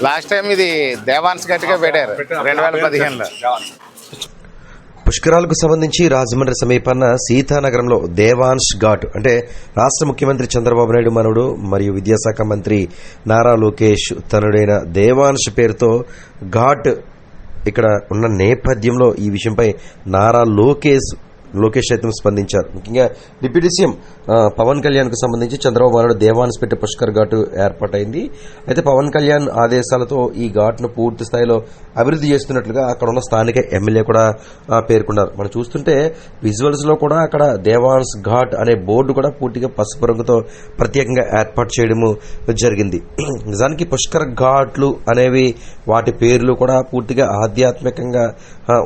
Last time ఇది దేవాన్స్ గట్టిగా పెట్టారు 2015లో. పుష్కరాలకు సంబంధించి రాజమండ్రి సమీపాన సీతానగరంలో దేవాన్స్ ఘాట్ అంటే రాష్ట్ర ముఖ్యమంత్రి చంద్రబాబు నాయుడు మనవడు మరియు విద్యాశాఖ మంత్రి నారా లోకేష్ తనుడైన దేవాన్స్ పేరుతో ఘాట్ ఇక్కడ ఉన్న నేపథ్యంలో ఈ విషయంపై నారా లోకేష్ సైతం స్పందించారు. ముఖ్యంగా డిప్యూటీ సీఎం పవన్ కళ్యాణ్ కు సంబంధించి చంద్రబాబు నాయుడు దేవాన్స్ పెట్టి పుష్కర్ ఘాట్ ఏర్పాటైంది. అయితే పవన్ కళ్యాణ్ ఆదేశాలతో ఈ ఘాట్ను పూర్తి స్థాయిలో అభివృద్ధి చేస్తున్నట్లుగా అక్కడ ఉన్న స్థానిక ఎమ్మెల్యే కూడా పేర్కొన్నారు. మనం చూస్తుంటే విజువల్స్ లో కూడా అక్కడ దేవాన్స్ ఘాట్ అనే బోర్డు కూడా పూర్తిగా పసుపు రంగుతో ప్రత్యేకంగా ఏర్పాటు చేయడము జరిగింది. నిజానికి పుష్కర్ ఘాట్లు అనేవి వాటి పేర్లు కూడా పూర్తిగా ఆధ్యాత్మికంగా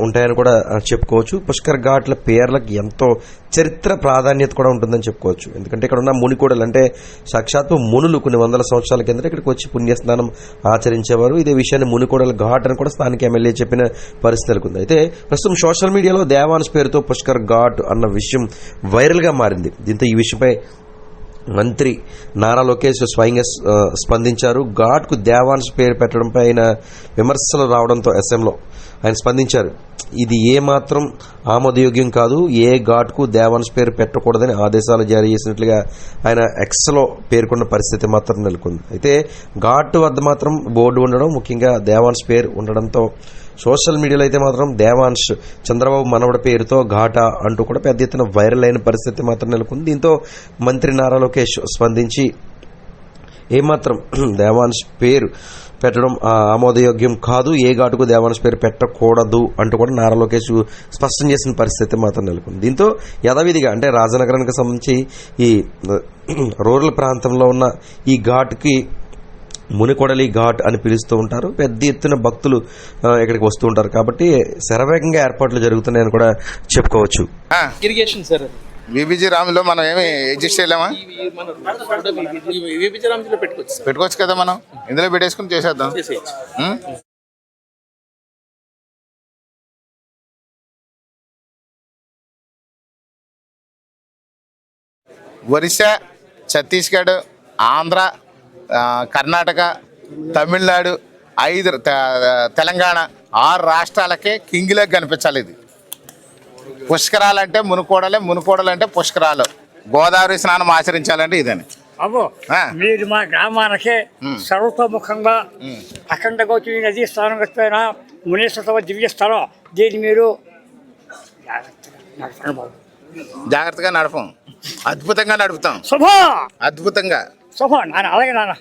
ఉంటాయని కూడా చెప్పుకోవచ్చు. పుష్కర్ ఘాట్ల పేర్లకు ఎంతో చరిత్ర ప్రాధాన్యత కూడా ఉంటుందని చెప్పుకోవచ్చు. ఎందుకంటే ఇక్కడ ఉన్న మునికోడలు అంటే సాక్షాత్తు మునులు కొన్ని వందల సంవత్సరాల కింద ఇక్కడికి వచ్చి పుణ్యస్నానం ఆచరించేవారు. ఇదే విషయాన్ని మునికోడల ఘాట్ అని కూడా స్థానిక ఎమ్మెల్యే చెప్పిన పరిస్థితి నెలకొంది. అయితే ప్రస్తుతం సోషల్ మీడియాలో దేవాన్స్ పేరుతో పుష్కర్ ఘాట్ అన్న విషయం వైరల్ గా మారింది. దీంతో ఈ విషయంపై మంత్రి నారా లోకేష్ స్వయంగా స్పందించారు. ఘాట్ కు దేవాన్స్ పేరు పెట్టడంపై ఆయన విమర్శలు రావడంతో అసెంబ్లీలో ఆయన స్పందించారు. ఇది ఏమాత్రం ఆమోదయోగ్యం కాదు, ఏ ఘాట్ కు దేవాన్స్ పేరు పెట్టకూడదని ఆదేశాలు జారీ చేసినట్లుగా ఆయన ఎక్స్లో పేర్కొన్న పరిస్థితి మాత్రం నెలకొంది. అయితే ఘాట్ వద్ద మాత్రం బోర్డు ఉండడం, ముఖ్యంగా దేవాన్స్ పేరు ఉండడంతో సోషల్ మీడియాలో అయితే మాత్రం దేవాన్స్ చంద్రబాబు మనవడి పేరుతో ఘాటా అంటూ కూడా పెద్ద ఎత్తున వైరల్ అయిన పరిస్థితి మాత్రం నెలకొంది. దీంతో మంత్రి నారా లోకేష్ స్పందించి ఏమాత్రం దేవాన్స్ పేరు పెట్టడం ఆమోదయోగ్యం కాదు, ఏ ఘాటుకు దేవాన్స్ పేరు పెట్టకూడదు అంటూ కూడా నారా లోకేష్ స్పష్టం చేసిన పరిస్థితి మాత్రం నెలకొంది. దీంతో యథావిధిగా అంటే రాజనగరానికి సంబంధించి ఈ రూరల్ ప్రాంతంలో ఉన్న ఈ ఘాట్కి మునికొడలి ఘాట్ అని పిలుస్తూ ఉంటారు. పెద్ద ఎత్తున భక్తులు ఇక్కడికి వస్తూ ఉంటారు కాబట్టి శరవేగంగా ఏర్పాట్లు జరుగుతున్నాయని కూడా చెప్పుకోవచ్చు. ఇరిగేషన్ సార్ విబిజీ రామ్లో మనం ఏమి అడ్జస్ట్ చేయలేమా? పెట్టుకోవచ్చు కదా, మనం ఇందులో పెట్టేసుకుని చేసేద్దాం. ఒరిస్సా, ఛత్తీస్గఢ్, ఆంధ్ర, కర్ణాటక, తమిళనాడు, 5 తెలంగాణ 6 రాష్ట్రాలకే కింగ్లాగా కనిపించాలి. ఇది పుష్కరాలంటే మునుకోడలంటే పుష్కరాలు, గోదావరి స్నానం ఆచరించాలంటే ఇదని. అబ్బో మీరు మా గ్రామానికి సర్వతోముఖంగా అఖండ గౌతమి నదీ స్థానం వచ్చిన మునీశ్వర దివ్య స్థలం. దీన్ని మీరు జాగ్రత్తగా నడపం, అద్భుతంగా నడుపుతాం. శుభ అద్భుతంగా శుభ నాన్న, అలాగే నాన్న.